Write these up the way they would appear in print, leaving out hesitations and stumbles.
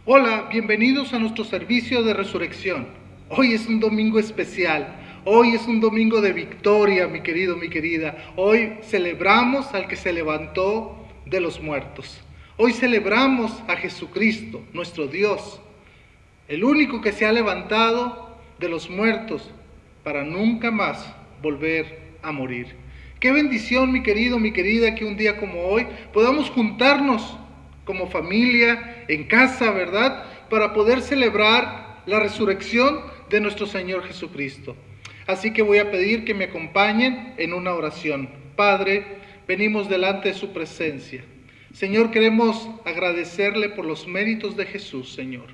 Hola, bienvenidos a nuestro servicio de resurrección. Hoy es un domingo especial. Hoy es un domingo de victoria, mi querido, mi querida. Hoy celebramos al que se levantó de los muertos. Hoy celebramos a Jesucristo, nuestro Dios, el único que se ha levantado de los muertos para nunca más volver a morir. Qué bendición, mi querido, mi querida, que un día como hoy podamos juntarnos como familia, en casa, ¿verdad? Para poder celebrar la resurrección de nuestro Señor Jesucristo. Así que voy a pedir que me acompañen en una oración. Padre, venimos delante de su presencia. Señor, queremos agradecerle por los méritos de Jesús, Señor.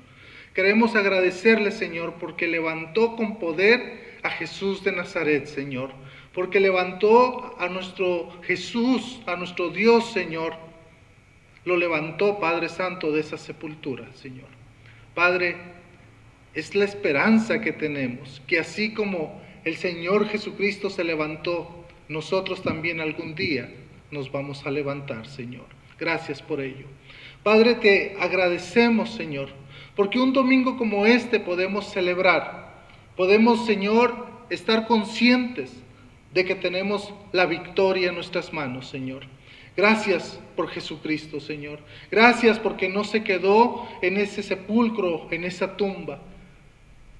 Queremos agradecerle, Señor, porque levantó con poder a Jesús de Nazaret, Señor. Porque levantó a nuestro Jesús, a nuestro Dios, Señor. Lo levantó, Padre Santo, de esa sepultura, Señor. Padre, es la esperanza que tenemos, que así como el Señor Jesucristo se levantó, nosotros también algún día nos vamos a levantar, Señor. Gracias por ello. Padre, te agradecemos, Señor, porque un domingo como este podemos celebrar. Podemos, Señor, estar conscientes de que tenemos la victoria en nuestras manos, Señor. Gracias por Jesucristo, Señor. Gracias porque no se quedó en ese sepulcro, en esa tumba,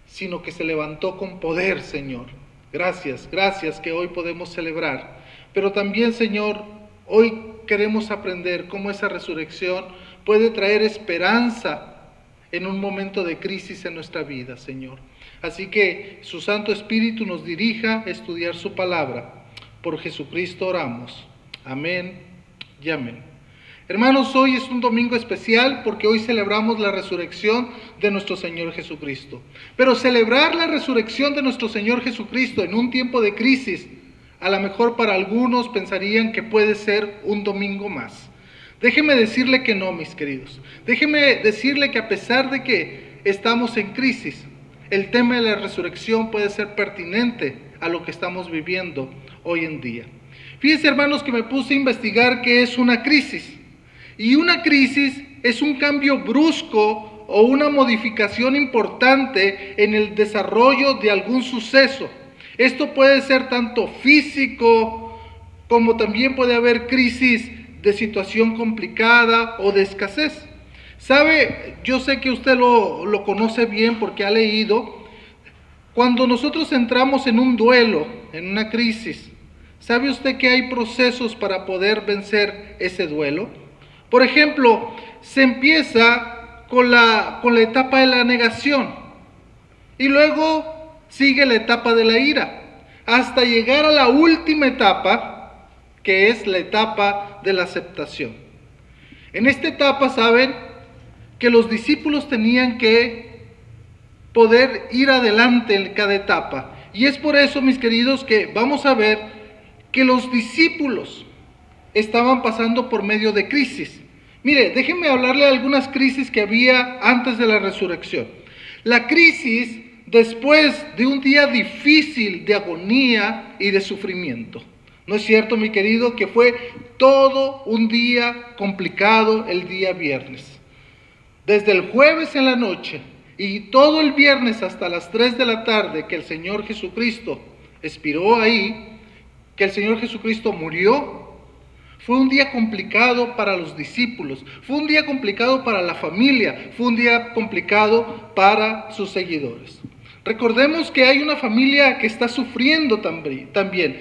sino que se levantó con poder, Señor. Gracias, gracias que hoy podemos celebrar. Pero también, Señor, hoy queremos aprender cómo esa resurrección puede traer esperanza en un momento de crisis en nuestra vida, Señor. Así que su Santo Espíritu nos dirija a estudiar su palabra. Por Jesucristo oramos. Amén y amén. Hermanos, hoy es un domingo especial porque hoy celebramos la resurrección de nuestro Señor Jesucristo. Pero celebrar la resurrección de nuestro Señor Jesucristo en un tiempo de crisis, a lo mejor para algunos pensarían que puede ser un domingo más. Déjeme decirle que no, mis queridos. Déjeme decirle que a pesar de que estamos en crisis, el tema de la resurrección puede ser pertinente a lo que estamos viviendo hoy en día. Fíjense, hermanos, que me puse a investigar qué es una crisis. Y una crisis es un cambio brusco o una modificación importante en el desarrollo de algún suceso. Esto puede ser tanto físico como también puede haber crisis de situación complicada o de escasez. ¿Sabe? Yo sé que usted lo conoce bien porque ha leído. Cuando nosotros entramos en un duelo, en una crisis, ¿sabe usted que hay procesos para poder vencer ese duelo? Por ejemplo, se empieza con la etapa de la negación y luego sigue la etapa de la ira, hasta llegar a la última etapa, que es la etapa de la aceptación. En esta etapa, saben que los discípulos tenían que poder ir adelante en cada etapa. Y es por eso, mis queridos, que vamos a ver que los discípulos estaban pasando por medio de crisis. Mire, déjenme hablarle de algunas crisis que había antes de la resurrección. La crisis después de un día difícil de agonía y de sufrimiento. ¿No es cierto, mi querido, que fue todo un día complicado el día viernes? Desde el jueves en la noche y todo el viernes hasta las 3 de la tarde que el Señor Jesucristo expiró ahí, que el Señor Jesucristo murió, fue un día complicado para los discípulos, fue un día complicado para la familia, fue un día complicado para sus seguidores. Recordemos que hay una familia que está sufriendo también.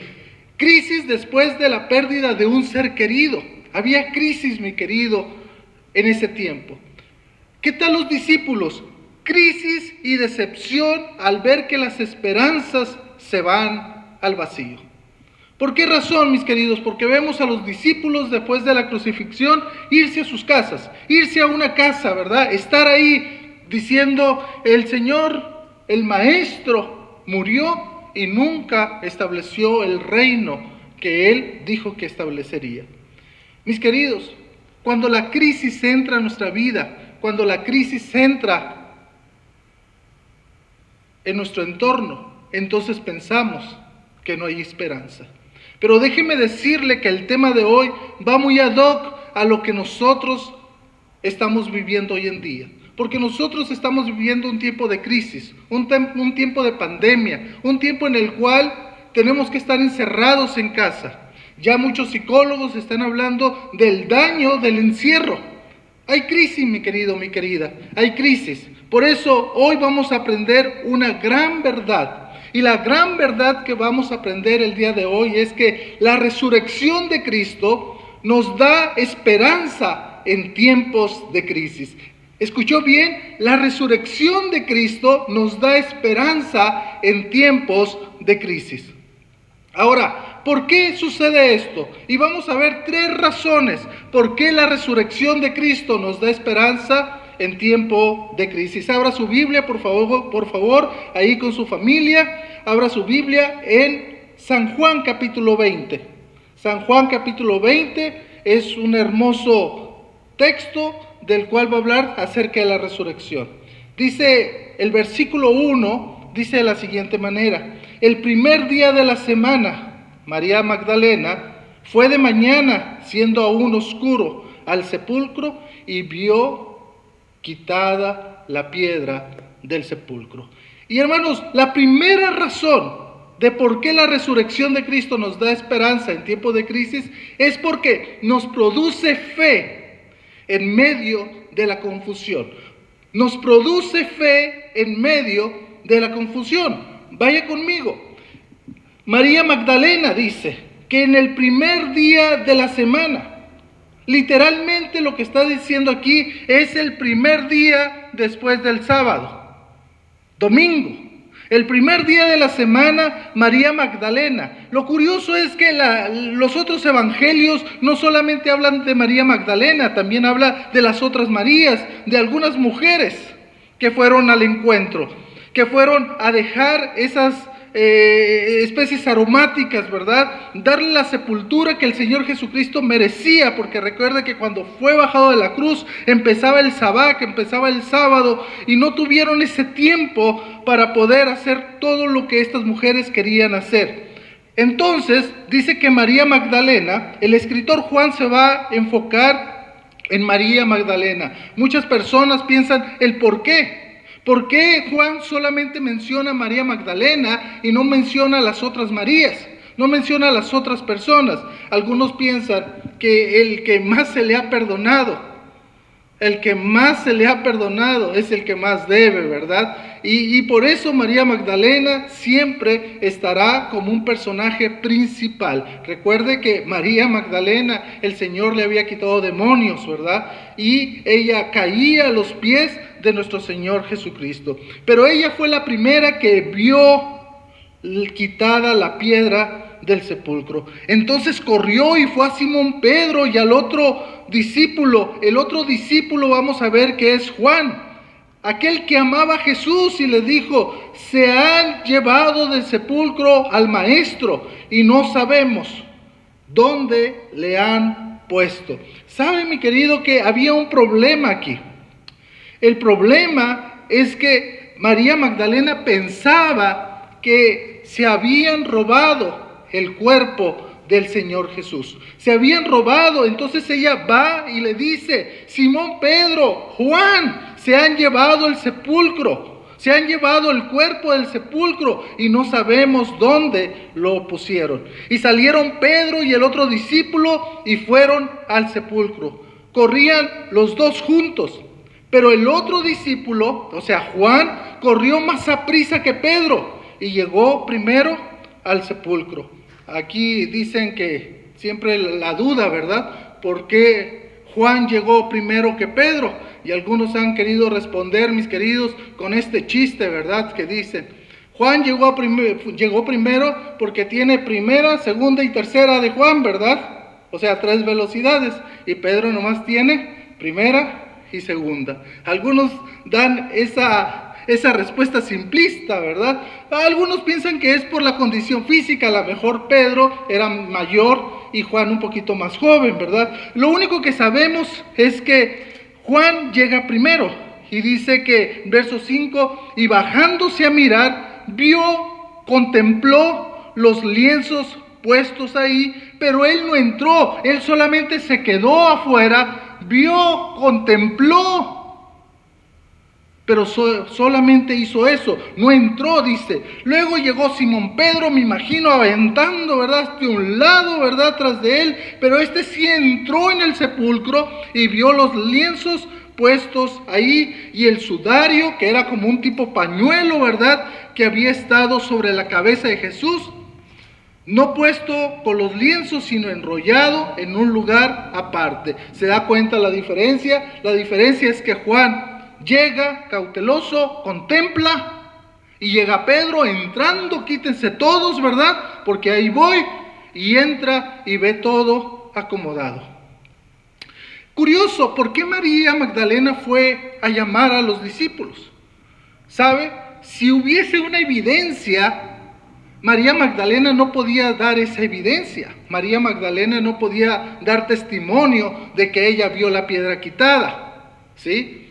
Crisis después de la pérdida de un ser querido. Había crisis, mi querido, en ese tiempo. ¿Qué tal los discípulos? Crisis y decepción al ver que las esperanzas se van al vacío. ¿Por qué razón, mis queridos? Porque vemos a los discípulos después de la crucifixión irse a sus casas, irse a una casa, ¿verdad? Estar ahí diciendo, el Señor, el Maestro, murió y nunca estableció el reino que Él dijo que establecería. Mis queridos, cuando la crisis entra en nuestra vida, cuando la crisis entra en nuestro entorno, entonces pensamos que no hay esperanza. Pero déjeme decirle que el tema de hoy va muy ad hoc a lo que nosotros estamos viviendo hoy en día. porque nosotros estamos viviendo un tiempo de crisis, un tiempo de pandemia, un tiempo en el cual tenemos que estar encerrados en casa. Ya muchos psicólogos están hablando del daño del encierro. Hay crisis, mi querido, mi querida, hay crisis. Por eso hoy vamos a aprender una gran verdad. Y la gran verdad que vamos a aprender el día de hoy es que la resurrección de Cristo nos da esperanza en tiempos de crisis. ¿Escuchó bien? La resurrección de Cristo nos da esperanza en tiempos de crisis. Ahora, ¿por qué sucede esto? Y vamos a ver 3 razones por qué la resurrección de Cristo nos da esperanza en tiempo de crisis. Abra su Biblia, por favor, ahí con su familia. Abra su Biblia en San Juan capítulo 20. San Juan capítulo 20 es un hermoso texto del cual va a hablar acerca de la resurrección. Dice el versículo 1, dice de la siguiente manera: el primer día de la semana, María Magdalena fue de mañana, siendo aún oscuro, al sepulcro y vio quitada la piedra del sepulcro. Y hermanos, la primera razón de por qué la resurrección de Cristo nos da esperanza en tiempos de crisis es porque nos produce fe en medio de la confusión. Nos produce fe en medio de la confusión. Vaya conmigo. María Magdalena dice que en el primer día de la semana, literalmente lo que está diciendo aquí es el primer día después del sábado, domingo. El primer día de la semana, María Magdalena. Lo curioso es que los otros evangelios no solamente hablan de María Magdalena, también habla de las otras Marías, de algunas mujeres que fueron al encuentro, que fueron a dejar esas especies aromáticas, ¿verdad? Darle la sepultura que el Señor Jesucristo merecía, porque recuerda que cuando fue bajado de la cruz empezaba el sabbat, empezaba el sábado, y no tuvieron ese tiempo para poder hacer todo lo que estas mujeres querían hacer. Entonces dice que María Magdalena, el escritor Juan se va a enfocar en María Magdalena. Muchas personas piensan el por qué. ¿Por qué Juan solamente menciona a María Magdalena y no menciona a las otras Marías? No menciona a las otras personas. Algunos piensan que el que más se le ha perdonado, el que más se le ha perdonado es el que más debe, ¿verdad? Y por eso María Magdalena siempre estará como un personaje principal. Recuerde que María Magdalena, el Señor le había quitado demonios, ¿verdad? Y ella caía a los pies de nuestro Señor Jesucristo. Pero ella fue la primera que vio quitada la piedra del sepulcro. Entonces corrió y fue a Simón Pedro y al otro discípulo. El otro discípulo vamos a ver que es Juan, aquel que amaba a Jesús, y le dijo: se han llevado del sepulcro al maestro y no sabemos dónde le han puesto. ¿Sabe, mi querido, que había un problema aquí? El problema es que María Magdalena pensaba que se habían robado el cuerpo del Señor Jesús. Se habían robado. Entonces ella va y le dice: Simón Pedro, Juan, se han llevado el sepulcro, se han llevado el cuerpo del sepulcro y no sabemos dónde lo pusieron. Y salieron Pedro y el otro discípulo y fueron al sepulcro. Corrían los dos juntos. Pero el otro discípulo, o sea Juan, corrió más aprisa que Pedro y llegó primero al sepulcro. Aquí dicen que siempre la duda, ¿verdad? ¿Por qué Juan llegó primero que Pedro? Y algunos han querido responder, mis queridos, con este chiste, ¿verdad? Que dicen: Juan llegó primero porque tiene primera, segunda y tercera de Juan, ¿verdad? O sea, 3 velocidades. Y Pedro nomás tiene primera y segunda. Algunos dan esa respuesta simplista, ¿verdad? Algunos piensan que es por la condición física. A lo mejor Pedro era mayor y Juan un poquito más joven, ¿verdad? Lo único que sabemos es que Juan llega primero y dice que, verso 5, y bajándose a mirar, contempló los lienzos puestos ahí, pero él no entró, él solamente se quedó afuera, contempló. Pero solamente hizo eso, no entró, dice. Luego llegó Simón Pedro, me imagino, aventando, ¿verdad?, de un lado, ¿verdad?, tras de él. Pero este sí entró en el sepulcro y vio los lienzos puestos ahí y el sudario, que era como un tipo pañuelo, ¿verdad?, que había estado sobre la cabeza de Jesús. No puesto con los lienzos, sino enrollado en un lugar aparte. ¿Se da cuenta la diferencia? La diferencia es que Juan llega cauteloso, contempla, y llega Pedro entrando, quítense todos, ¿verdad?, porque ahí voy, y entra y ve todo acomodado. Curioso, ¿por qué María Magdalena fue a llamar a los discípulos? ¿Sabe? Si hubiese una evidencia, María Magdalena no podía dar esa evidencia. María Magdalena no podía dar testimonio de que ella vio la piedra quitada, ¿sí?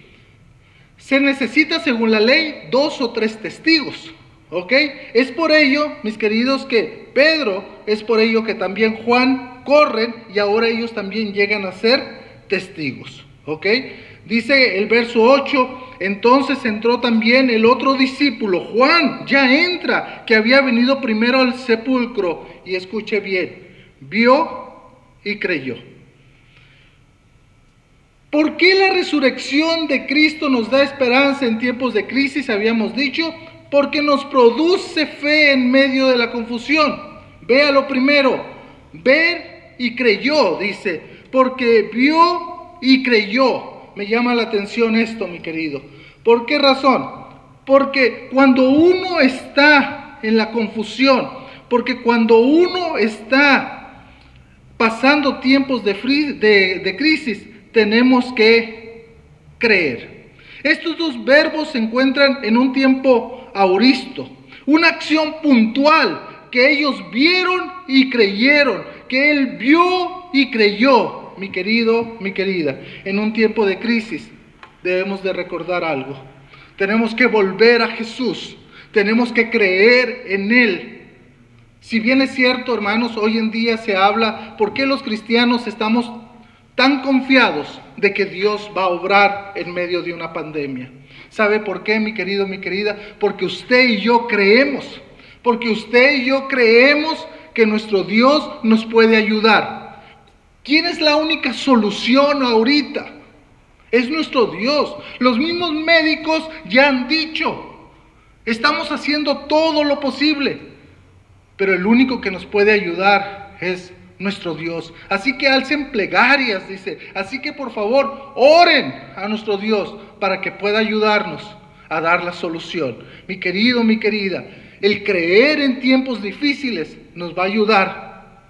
Se necesita, según la ley, 2 o 3 testigos, ¿ok? Es por ello, mis queridos, que Pedro, es por ello que también Juan corren y ahora ellos también llegan a ser testigos, ¿ok? Dice el verso 8, entonces entró también el otro discípulo, Juan, ya entra, que había venido primero al sepulcro, y escuche bien, vio y creyó. ¿Por qué la resurrección de Cristo nos da esperanza en tiempos de crisis? Habíamos dicho, porque nos produce fe en medio de la confusión. Vea lo primero, ver y creyó, dice, porque vio y creyó. Me llama la atención esto, mi querido. ¿Por qué razón? Porque cuando uno está en la confusión, porque cuando uno está pasando tiempos de crisis, tenemos que creer. Estos 2 verbos se encuentran en un tiempo auristo, una acción puntual que ellos vieron y creyeron, que él vio y creyó. Mi querido, mi querida, en un tiempo de crisis debemos de recordar algo. Tenemos que volver a Jesús, tenemos que creer en Él. Si bien es cierto, hermanos, hoy en día se habla, ¿por qué los cristianos estamos tan confiados de que Dios va a obrar en medio de una pandemia? ¿Sabe por qué, mi querido, mi querida? Porque usted y yo creemos, porque usted y yo creemos que nuestro Dios nos puede ayudar. ¿Quién es la única solución ahorita? Es nuestro Dios. Los mismos médicos ya han dicho, estamos haciendo todo lo posible, pero el único que nos puede ayudar es nuestro Dios. Así que alcen plegarias, dice. Así que por favor, oren a nuestro Dios para que pueda ayudarnos a dar la solución. Mi querido, mi querida, el creer en tiempos difíciles nos va a ayudar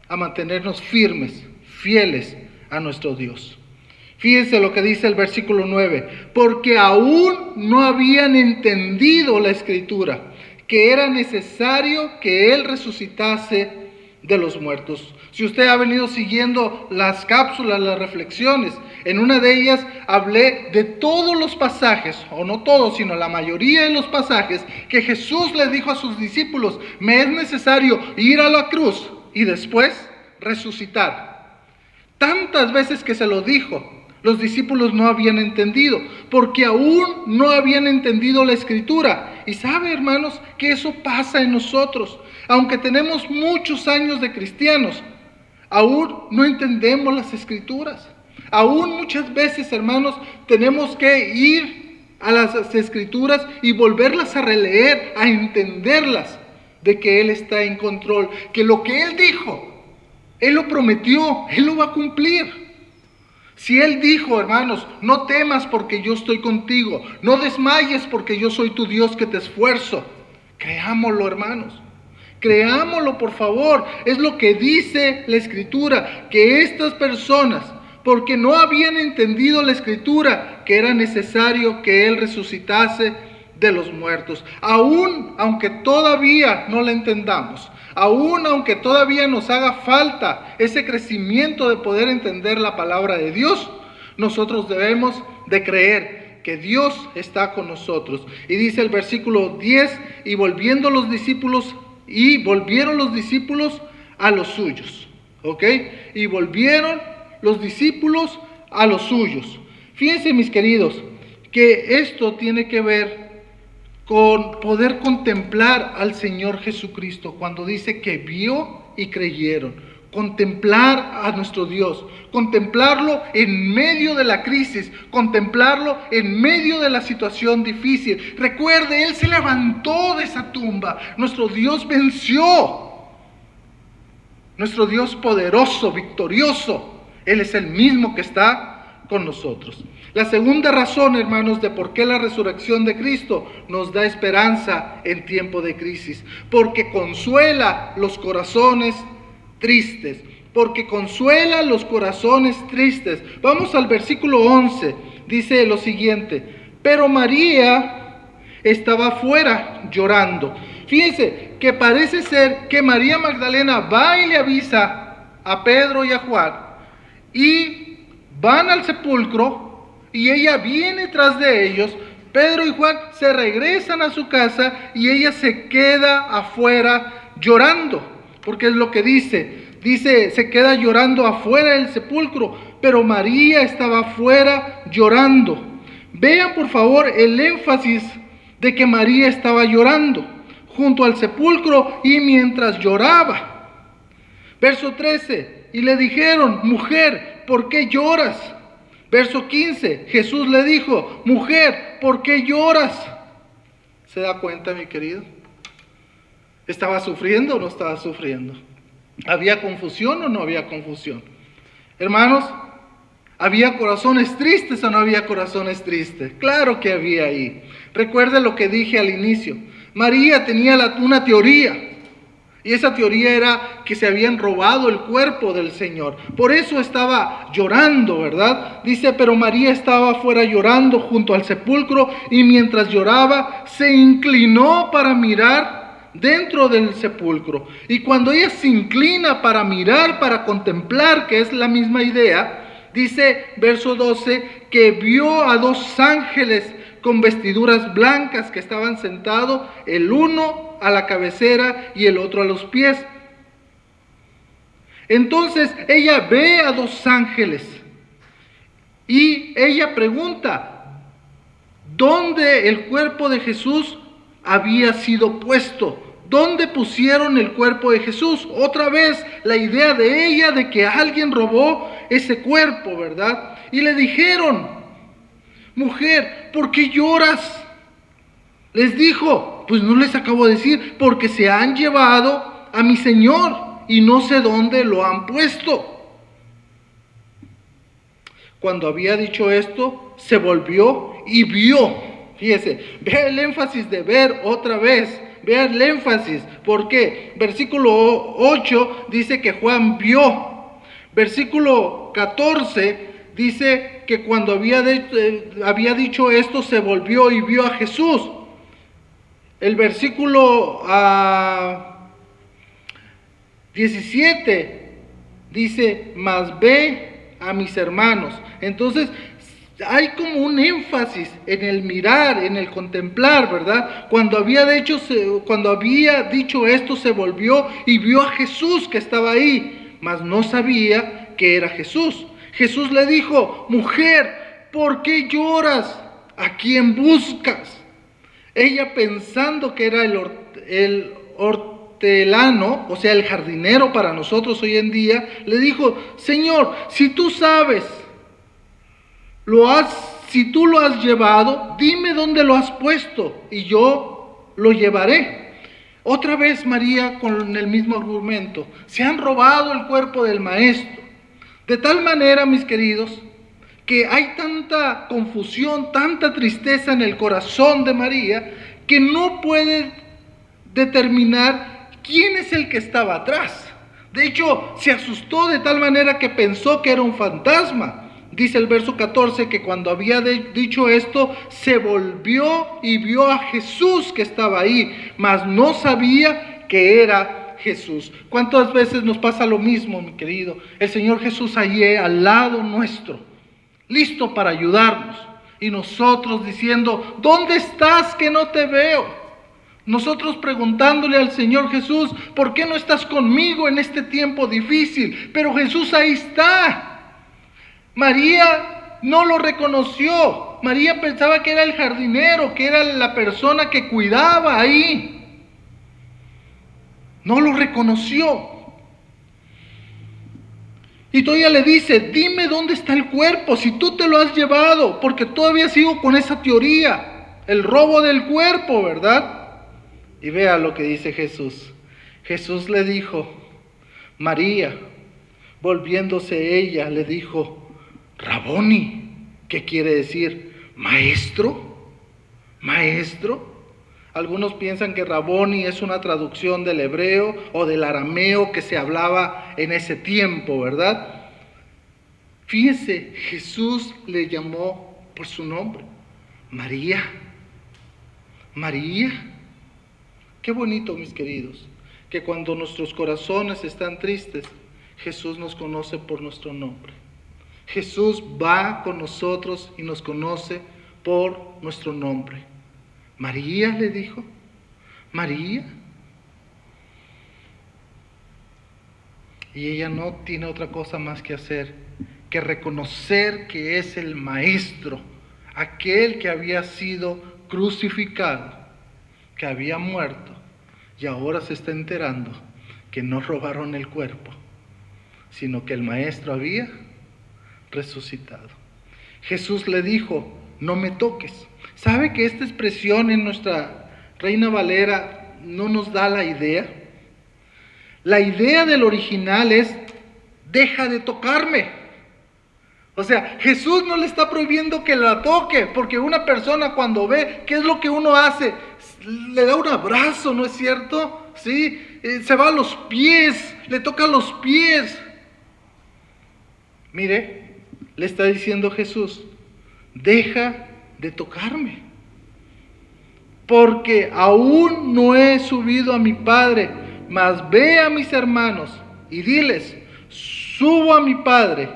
a mantenernos firmes, fieles a nuestro Dios. Fíjense lo que dice el versículo 9. Porque aún no habían entendido la Escritura, que era necesario que Él resucitase de los muertos. Si usted ha venido siguiendo las cápsulas, las reflexiones, en una de ellas hablé de todos los pasajes, o no todos, sino la mayoría de los pasajes, que Jesús le dijo a sus discípulos, me es necesario ir a la cruz y después resucitar. Tantas veces que se lo dijo, los discípulos no habían entendido, porque aún no habían entendido la Escritura. Y sabe, hermanos, que eso pasa en nosotros. Aunque tenemos muchos años de cristianos, aún no entendemos las Escrituras. Aún muchas veces, hermanos, tenemos que ir a las Escrituras y volverlas a releer, a entenderlas, de que Él está en control, que lo que Él dijo, Él lo prometió, Él lo va a cumplir. Si Él dijo, hermanos, no temas porque yo estoy contigo, no desmayes porque yo soy tu Dios que te esfuerzo. Creámoslo, hermanos. Creámoslo, por favor. Es lo que dice la Escritura, que estas personas, porque no habían entendido la Escritura, que era necesario que Él resucitase de los muertos. Aún aunque todavía no la entendamos, aún aunque todavía nos haga falta ese crecimiento de poder entender la palabra de Dios, nosotros debemos de creer que Dios está con nosotros. Y dice el versículo 10, y volvieron los discípulos a los suyos. ¿Ok? Y volvieron los discípulos a los suyos. Fíjense, mis queridos, que esto tiene que ver con poder contemplar al Señor Jesucristo, cuando dice que vio y creyeron. Contemplar a nuestro Dios, contemplarlo en medio de la crisis, contemplarlo en medio de la situación difícil. Recuerde, Él se levantó de esa tumba, nuestro Dios venció, nuestro Dios poderoso, victorioso. Él es el mismo que está con nosotros. La segunda razón, hermanos, de por qué la resurrección de Cristo nos da esperanza en tiempo de crisis, porque consuela los corazones tristes, porque consuela los corazones tristes. Vamos al versículo 11, dice lo siguiente: pero María estaba afuera llorando. Fíjense que parece ser que María Magdalena va y le avisa a Pedro y a Juan, y van al sepulcro, y ella viene tras de ellos. Pedro y Juan se regresan a su casa y ella se queda afuera llorando, porque es lo que dice, se queda llorando afuera del sepulcro, pero María estaba afuera llorando. Vean por favor el énfasis de que María estaba llorando junto al sepulcro y mientras lloraba. Verso 13, y le dijeron: mujer, ¿por qué lloras? Verso 15, Jesús le dijo: mujer, ¿por qué lloras? ¿Se da cuenta, mi querido? ¿Estaba sufriendo o no estaba sufriendo? ¿Había confusión o no había confusión? Hermanos, ¿había corazones tristes o no había corazones tristes? Claro que había ahí. Recuerde lo que dije al inicio. María tenía una teoría. Y esa teoría era que se habían robado el cuerpo del Señor. Por eso estaba llorando, ¿verdad? Dice, pero María estaba afuera llorando junto al sepulcro, y mientras lloraba se inclinó para mirar dentro del sepulcro. Y cuando ella se inclina para mirar, para contemplar, que es la misma idea, dice verso 12, que vio a dos ángeles con vestiduras blancas que estaban sentados, el uno a la cabecera y el otro a los pies. Entonces ella ve a dos ángeles y ella pregunta: ¿dónde el cuerpo de Jesús había sido puesto? ¿Dónde pusieron el cuerpo de Jesús? Otra vez la idea de ella de que alguien robó ese cuerpo, ¿verdad? Y le dijeron: mujer, ¿por qué lloras? Les dijo: pues no les acabo de decir, porque se han llevado a mi Señor y no sé dónde lo han puesto. Cuando había dicho esto, se volvió y vio. Fíjese, vea el énfasis de ver otra vez. Vea el énfasis. ¿Por qué? Versículo 8 dice que Juan vio. Versículo 14 dice que cuando había dicho esto, se volvió y vio a Jesús. El versículo 17 dice: mas ve a mis hermanos. Entonces hay como un énfasis en el mirar, en el contemplar, ¿verdad? Cuando había dicho esto, se volvió y vio a Jesús que estaba ahí, mas no sabía que era Jesús. Jesús le dijo: mujer, ¿por qué lloras? ¿A quién buscas? Ella, pensando que era el hortelano, o sea, el jardinero para nosotros hoy en día, le dijo: Señor, si tú sabes, si tú lo has llevado, dime dónde lo has puesto y yo lo llevaré. Otra vez María con el mismo argumento: se han robado el cuerpo del maestro. De tal manera, mis queridos, que hay tanta confusión, tanta tristeza en el corazón de María, que no puede determinar quién es el que estaba atrás. De hecho, se asustó de tal manera que pensó que era un fantasma. Dice el verso 14 que cuando había dicho esto, se volvió y vio a Jesús que estaba ahí, mas no sabía que era Jesús. ¿Cuántas veces nos pasa lo mismo, mi querido? El Señor Jesús allí al lado nuestro, listo para ayudarnos, y nosotros diciendo: ¿dónde estás que no te veo? Nosotros preguntándole al Señor Jesús: ¿por qué no estás conmigo en este tiempo difícil? Pero Jesús ahí está. María no lo reconoció. María pensaba que era el jardinero, que era la persona que cuidaba ahí. No lo reconoció. Y todavía le dice, dime dónde está el cuerpo, si tú te lo has llevado, porque todavía sigo con esa teoría, el robo del cuerpo, ¿verdad? Y vea lo que dice Jesús. Jesús le dijo, María, volviéndose ella, le dijo, Raboni, ¿qué quiere decir? ¿Maestro? ¿Maestro? Algunos piensan que Raboni es una traducción del hebreo o del arameo que se hablaba en ese tiempo, ¿verdad? Fíjense, Jesús le llamó por su nombre, María. María. Qué bonito, mis queridos, que cuando nuestros corazones están tristes, Jesús nos conoce por nuestro nombre. Jesús va con nosotros y nos conoce por nuestro nombre. María, le dijo, María. Y ella no tiene otra cosa más que hacer que reconocer que es el Maestro, aquel que había sido crucificado, que había muerto, y ahora se está enterando que no robaron el cuerpo, sino que el Maestro había resucitado. Jesús le dijo, no me toques. ¿Sabe que esta expresión en nuestra Reina Valera no nos da la idea? La idea del original es, deja de tocarme. O sea, Jesús no le está prohibiendo que la toque, porque una persona cuando ve, ¿qué es lo que uno hace? Le da un abrazo, ¿no es cierto? ¿Sí? Se va a los pies, le toca los pies. Mire, le está diciendo Jesús, deja de tocarme, porque aún no he subido a mi Padre, mas ve a mis hermanos y diles, subo a mi Padre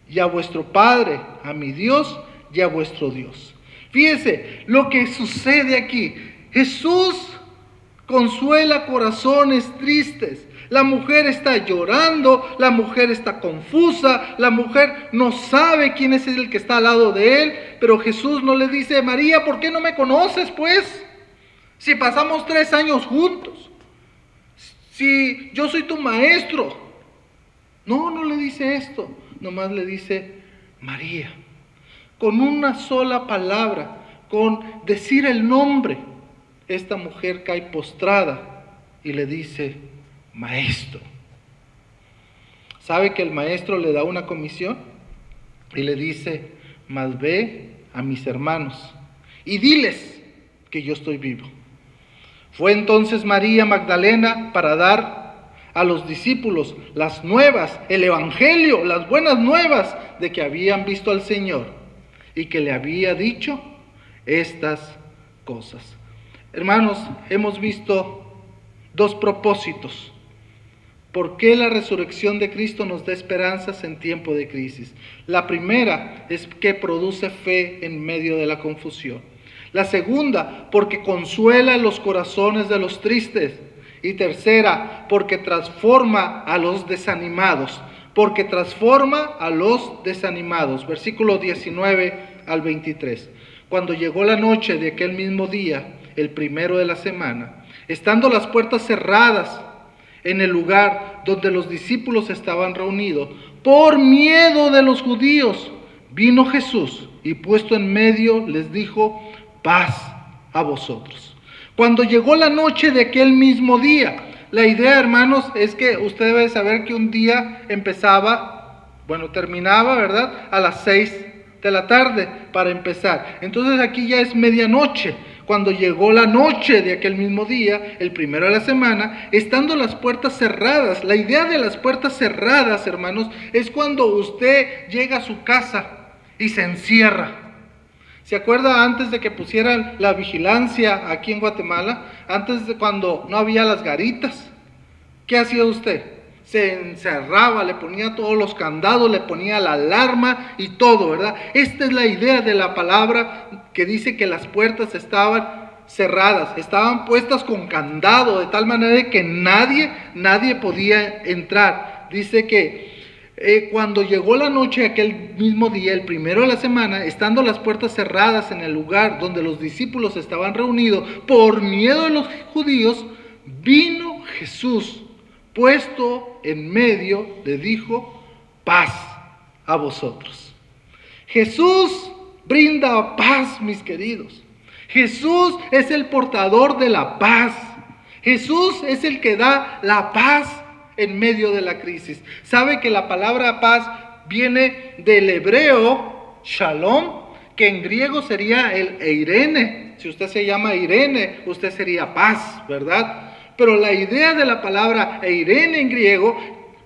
y a vuestro Padre, a mi Dios y a vuestro Dios. Fíjese lo que sucede aquí. Jesús consuela corazones tristes. La mujer está llorando, la mujer está confusa, la mujer no sabe quién es el que está al lado de él, pero Jesús no le dice, María, ¿por qué no me conoces pues? Si pasamos 3 años juntos, si yo soy tu maestro. No le dice esto, nomás le dice, María. Con una sola palabra, con decir el nombre, esta mujer cae postrada y le dice, Maestro. ¿Sabe que el maestro le da una comisión? Y le dice, mas ve a mis hermanos y diles que yo estoy vivo. Fue entonces María Magdalena para dar a los discípulos las nuevas, el evangelio, las buenas nuevas de que habían visto al Señor y que le había dicho estas cosas. Hermanos, hemos visto 2 propósitos. ¿Por qué la resurrección de Cristo nos da esperanzas en tiempo de crisis? La primera es que produce fe en medio de la confusión. La segunda, porque consuela los corazones de los tristes. Y tercera, porque transforma a los desanimados. Porque transforma a los desanimados. Versículo 19 al 23. Cuando llegó la noche de aquel mismo día, el primero de la semana, estando las puertas cerradas en el lugar donde los discípulos estaban reunidos, por miedo de los judíos, vino Jesús y puesto en medio les dijo, paz a vosotros. Cuando llegó la noche de aquel mismo día, la idea, hermanos, es que usted debe saber que un día terminaba, ¿verdad? A las 6 de la tarde para empezar. Entonces aquí ya es medianoche. Cuando llegó la noche de aquel mismo día, el primero de la semana, estando las puertas cerradas. La idea de las puertas cerradas, hermanos, es cuando usted llega a su casa y se encierra. ¿Se acuerda antes de que pusieran la vigilancia aquí en Guatemala? Antes de cuando no había las garitas. ¿Qué hacía usted? Se encerraba, le ponía todos los candados, le ponía la alarma y todo, ¿verdad? Esta es la idea de la palabra que dice que las puertas estaban cerradas, estaban puestas con candado, de tal manera que nadie podía entrar. Dice que Cuando llegó la noche aquel mismo día, el primero de la semana, estando las puertas cerradas en el lugar donde los discípulos estaban reunidos, por miedo de los judíos, vino Jesús, puesto en medio, le dijo: paz a vosotros. Jesús brinda paz, mis queridos. Jesús es el portador de la paz. Jesús es el que da la paz en medio de la crisis. ¿Sabe que la palabra paz viene del hebreo shalom, que en griego sería el eirene? Si usted se llama Irene, usted sería paz, ¿verdad? Pero la idea de la palabra eirene en griego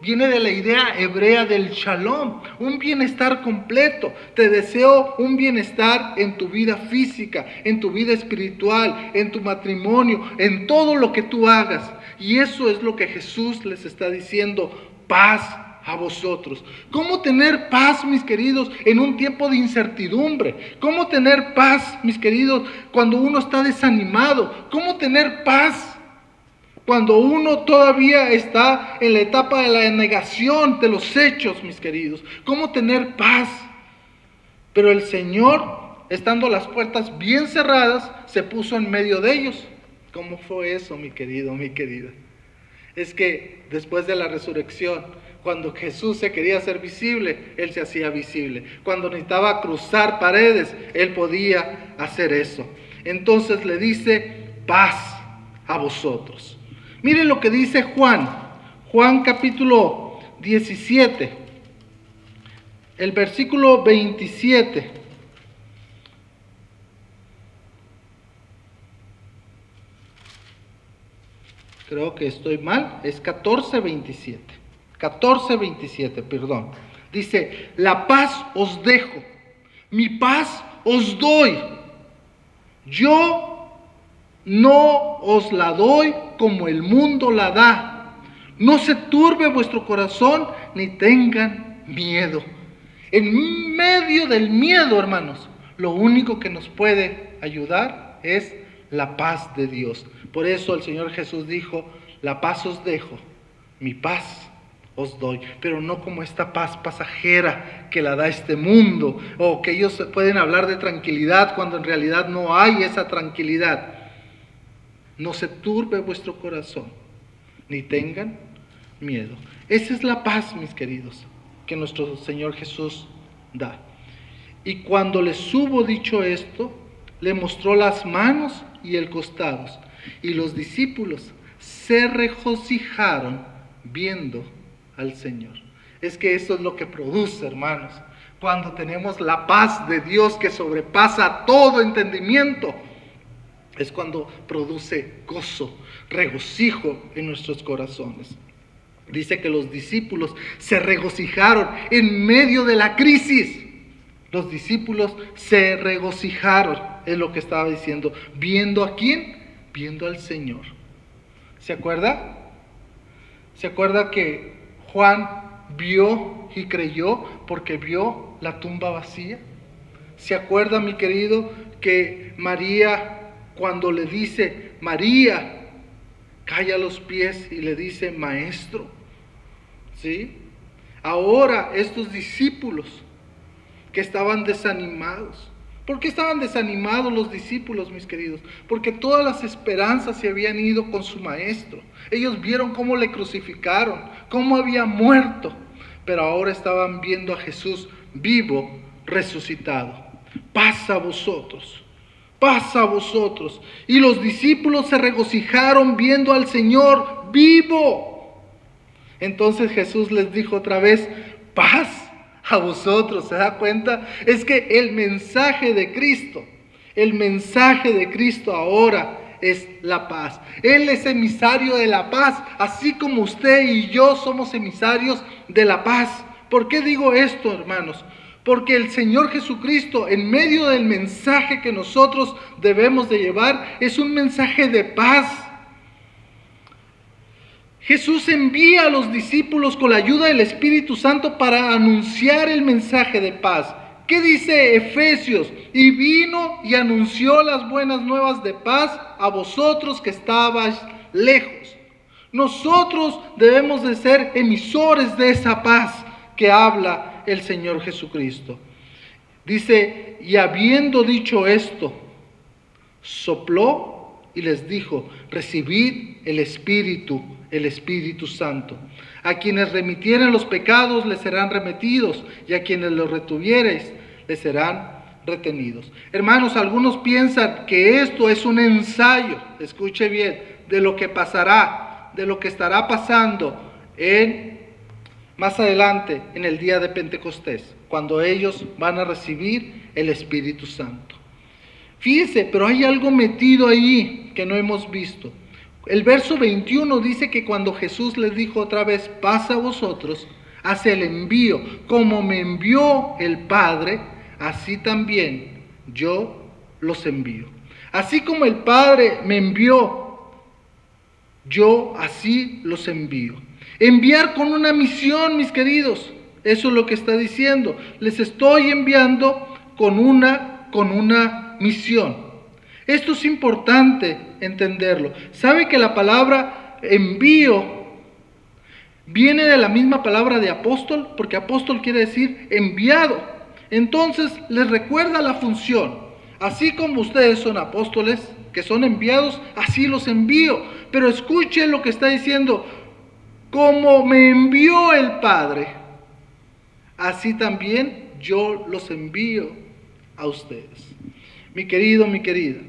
viene de la idea hebrea del shalom, un bienestar completo. Te deseo un bienestar en tu vida física, en tu vida espiritual, en tu matrimonio, en todo lo que tú hagas. Y eso es lo que Jesús les está diciendo: paz a vosotros. ¿Cómo tener paz, mis queridos, en un tiempo de incertidumbre? ¿Cómo tener paz, mis queridos, cuando uno está desanimado? ¿Cómo tener paz cuando uno todavía está en la etapa de la negación de los hechos, mis queridos? ¿Cómo tener paz? Pero el Señor, estando las puertas bien cerradas, se puso en medio de ellos. ¿Cómo fue eso, mi querido, mi querida? Es que después de la resurrección, cuando Jesús se quería hacer visible, Él se hacía visible. Cuando necesitaba cruzar paredes, Él podía hacer eso. Entonces le dice: paz a vosotros. Miren lo que dice Juan capítulo 17, el versículo 27. Creo que estoy mal, es 14:27. 14:27, perdón. Dice: la paz os dejo, mi paz os doy. Yo no os la doy como el mundo la da. No se turbe vuestro corazón, ni tengan miedo. En medio del miedo, hermanos, lo único que nos puede ayudar es la paz de Dios. Por eso el Señor Jesús dijo: la paz os dejo, mi paz os doy. Pero no como esta paz pasajera que la da este mundo, o que ellos pueden hablar de tranquilidad cuando en realidad no hay esa tranquilidad. No se turbe vuestro corazón, ni tengan miedo. Esa es la paz, mis queridos, que nuestro Señor Jesús da. Y cuando les hubo dicho esto, le mostró las manos y el costado, y los discípulos se regocijaron viendo al Señor. Es que eso es lo que produce, hermanos, cuando tenemos la paz de Dios que sobrepasa todo entendimiento. Es cuando produce gozo, regocijo en nuestros corazones. Dice que los discípulos se regocijaron en medio de la crisis. Los discípulos se regocijaron, es lo que estaba diciendo. ¿Viendo a quién? Viendo al Señor. ¿Se acuerda? ¿Se acuerda que Juan vio y creyó porque vio la tumba vacía? ¿Se acuerda, mi querido, que María, cuando le dice María, cae a los pies y le dice maestro? ¿Sí? Ahora estos discípulos que estaban desanimados. ¿Por qué estaban desanimados los discípulos, mis queridos? Porque todas las esperanzas se habían ido con su maestro. Ellos vieron cómo le crucificaron, cómo había muerto, pero ahora estaban viendo a Jesús vivo, resucitado. Paz a vosotros. Paz a vosotros. Y los discípulos se regocijaron viendo al Señor vivo. Entonces Jesús les dijo otra vez: paz a vosotros. ¿Se da cuenta? Es que el mensaje de Cristo ahora es la paz. Él es emisario de la paz, así como usted y yo somos emisarios de la paz. ¿Por qué digo esto, hermanos? Porque el Señor Jesucristo, en medio del mensaje que nosotros debemos de llevar, es un mensaje de paz. Jesús envía a los discípulos con la ayuda del Espíritu Santo para anunciar el mensaje de paz. ¿Qué dice Efesios? Y vino y anunció las buenas nuevas de paz a vosotros que estabais lejos. Nosotros debemos de ser emisores de esa paz. que habla el Señor Jesucristo. Dice, y habiendo dicho esto, sopló y les dijo, recibid el Espíritu Santo. A quienes remitieren los pecados les serán remitidos, y a quienes los retuviereis les serán retenidos. Hermanos, algunos piensan que esto es un ensayo, escuche bien, de lo que pasará, de lo que estará pasando más adelante en el día de Pentecostés, cuando ellos van a recibir el Espíritu Santo. Fíjese, pero hay algo metido ahí que no hemos visto. El verso 21 dice que cuando Jesús les dijo otra vez, paz a vosotros, hace el envío, como me envió el Padre, así también yo los envío. Así como el Padre me envió, yo así los envío. Enviar con una misión, mis queridos, eso es lo que está diciendo. Les estoy enviando con una misión. Esto es importante entenderlo. ¿Sabe que la palabra envío viene de la misma palabra de apóstol? Porque apóstol quiere decir enviado. Entonces les recuerda la función. Así como ustedes son apóstoles, que son enviados, así los envío. Pero escuchen lo que está diciendo. Como me envió el Padre, así también yo los envío a ustedes. Mi querido, mi querida,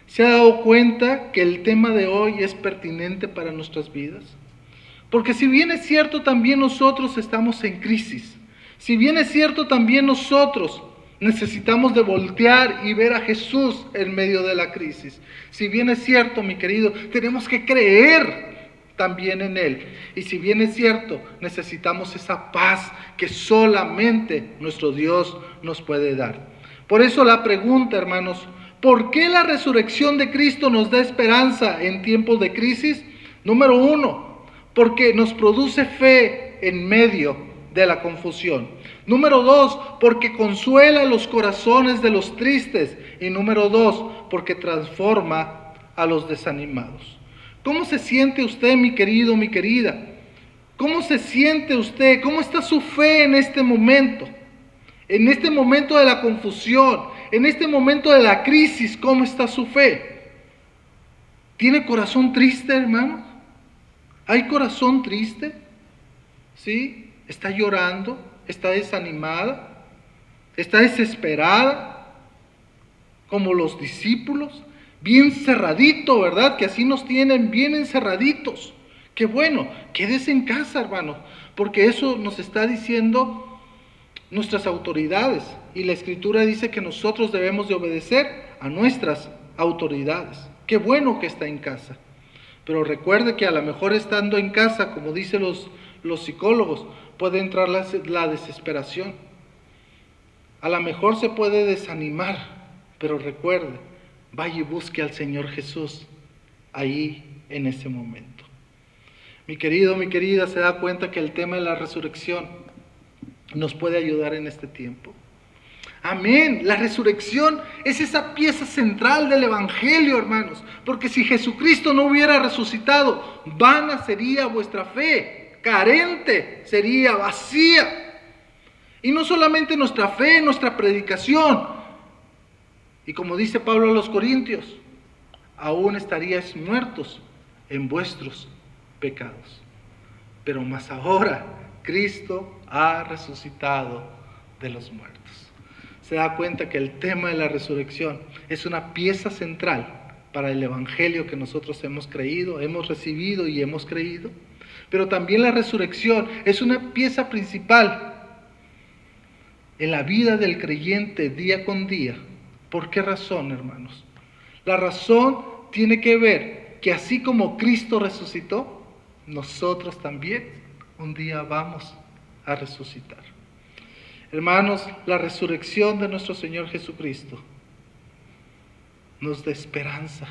¿se ha dado cuenta que el tema de hoy es pertinente para nuestras vidas? Porque si bien es cierto, también nosotros estamos en crisis. Si bien es cierto, también nosotros necesitamos de voltear y ver a Jesús en medio de la crisis. Si bien es cierto, mi querido, tenemos que creer también en Él. Y si bien es cierto, necesitamos esa paz que solamente nuestro Dios nos puede dar. Por eso la pregunta, hermanos, ¿por qué la resurrección de Cristo nos da esperanza en tiempos de crisis? Número 1, porque nos produce fe en medio de la confusión. Número 2, porque consuela los corazones de los tristes. Y número 2, porque transforma a los desanimados. ¿Cómo se siente usted, mi querido, mi querida? ¿Cómo se siente usted? ¿Cómo está su fe en este momento? En este momento de la confusión, en este momento de la crisis, ¿cómo está su fe? ¿Tiene corazón triste, hermano? ¿Hay corazón triste? ¿Sí? ¿Está llorando? ¿Está desanimada? ¿Está desesperada? Como los discípulos. Bien cerradito, ¿verdad? Que así nos tienen bien encerraditos. Qué bueno, quédese en casa, hermano, porque eso nos está diciendo nuestras autoridades. Y la Escritura dice que nosotros debemos de obedecer a nuestras autoridades. Qué bueno que está en casa. Pero recuerde que a lo mejor estando en casa, como dicen los psicólogos, puede entrar la desesperación. A lo mejor se puede desanimar, pero recuerde, vaya y busque al Señor Jesús ahí en ese momento. Mi querido, mi querida, se da cuenta que el tema de la resurrección nos puede ayudar en este tiempo. Amén. La resurrección es esa pieza central del Evangelio, hermanos. Porque si Jesucristo no hubiera resucitado, vana sería vuestra fe, carente sería, vacía. Y no solamente nuestra fe, nuestra predicación. Y como dice Pablo a los Corintios, aún estaríais muertos en vuestros pecados. Pero más ahora, Cristo ha resucitado de los muertos. Se da cuenta que el tema de la resurrección es una pieza central para el Evangelio que nosotros hemos creído, hemos recibido y hemos creído. Pero también la resurrección es una pieza principal en la vida del creyente día con día. ¿Por qué razón, hermanos? La razón tiene que ver que así como Cristo resucitó, nosotros también un día vamos a resucitar. Hermanos, la resurrección de nuestro Señor Jesucristo nos da esperanza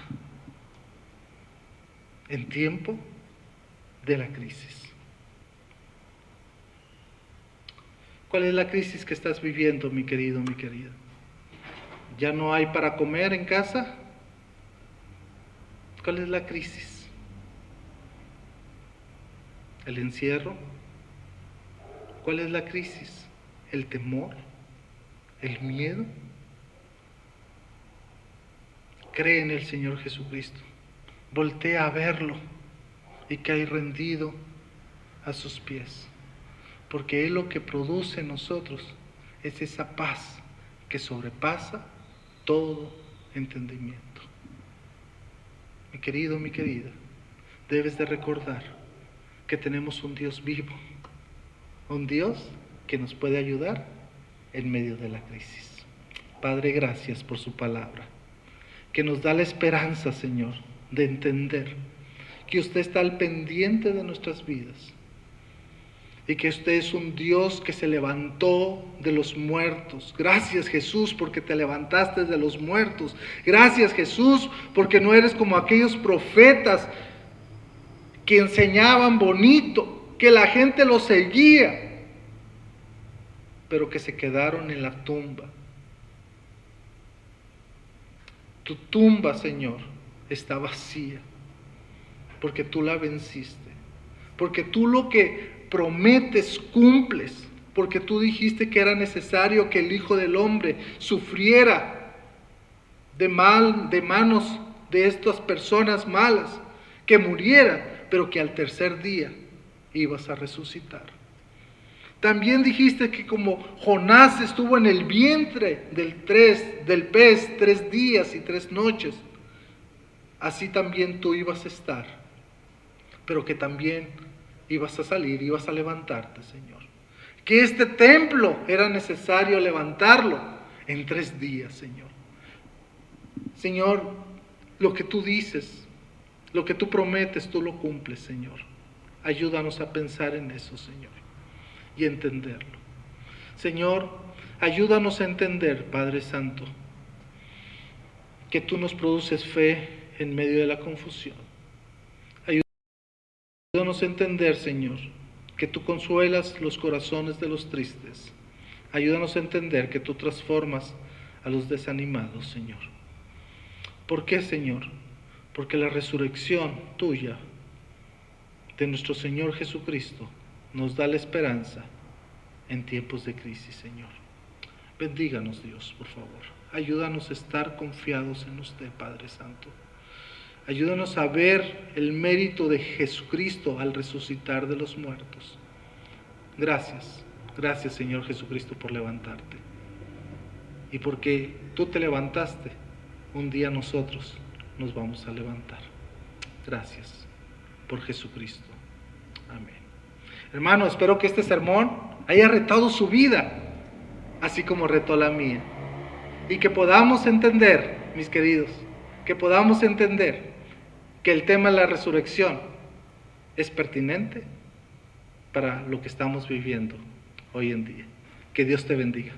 en tiempo de la crisis. ¿Cuál es la crisis que estás viviendo, mi querido, mi querida? ¿Ya no hay para comer en casa? ¿Cuál es la crisis? ¿El encierro? ¿Cuál es la crisis? ¿El temor? ¿El miedo? Cree en el Señor Jesucristo. Voltea a verlo y cae rendido a sus pies. Porque Él lo que produce en nosotros es esa paz que sobrepasa todo entendimiento. Mi querido, mi querida, debes de recordar que tenemos un Dios vivo, un Dios que nos puede ayudar en medio de la crisis. Padre, gracias por su palabra, que nos da la esperanza, Señor, de entender que usted está al pendiente de nuestras vidas y que usted es un Dios que se levantó de los muertos. Gracias, Jesús, porque te levantaste de los muertos. Gracias, Jesús, porque no eres como aquellos profetas que enseñaban bonito, que la gente los seguía, pero que se quedaron en la tumba. Tu tumba, Señor, está vacía, porque tú la venciste, porque tú lo que prometes cumples, porque tú dijiste que era necesario que el Hijo del Hombre sufriera de manos de estas personas malas, que muriera, pero que al tercer día ibas a resucitar. También dijiste que como Jonás estuvo en el vientre del pez 3 días y 3 noches, así también tú ibas a estar, pero que también ibas a salir, ibas a levantarte, Señor. Que este templo era necesario levantarlo en 3 días, Señor. Señor, lo que tú dices, lo que tú prometes, tú lo cumples, Señor. Ayúdanos a pensar en eso, Señor, y entenderlo. Señor, ayúdanos a entender, Padre Santo, que tú nos produces fe en medio de la confusión. Ayúdanos a entender, Señor, que tú consuelas los corazones de los tristes. Ayúdanos a entender que tú transformas a los desanimados, Señor. ¿Por qué, Señor? Porque la resurrección tuya, de nuestro Señor Jesucristo, nos da la esperanza en tiempos de crisis, Señor. Bendíganos, Dios, por favor. Ayúdanos a estar confiados en usted, Padre Santo. Ayúdanos a ver el mérito de Jesucristo al resucitar de los muertos. Gracias, gracias, Señor Jesucristo, por levantarte. Y porque tú te levantaste, un día nosotros nos vamos a levantar. Gracias por Jesucristo. Amén. Hermano, espero que este sermón haya retado su vida, así como retó la mía. Y que podamos entender, mis queridos, que podamos entender que el tema de la resurrección es pertinente para lo que estamos viviendo hoy en día. Que Dios te bendiga.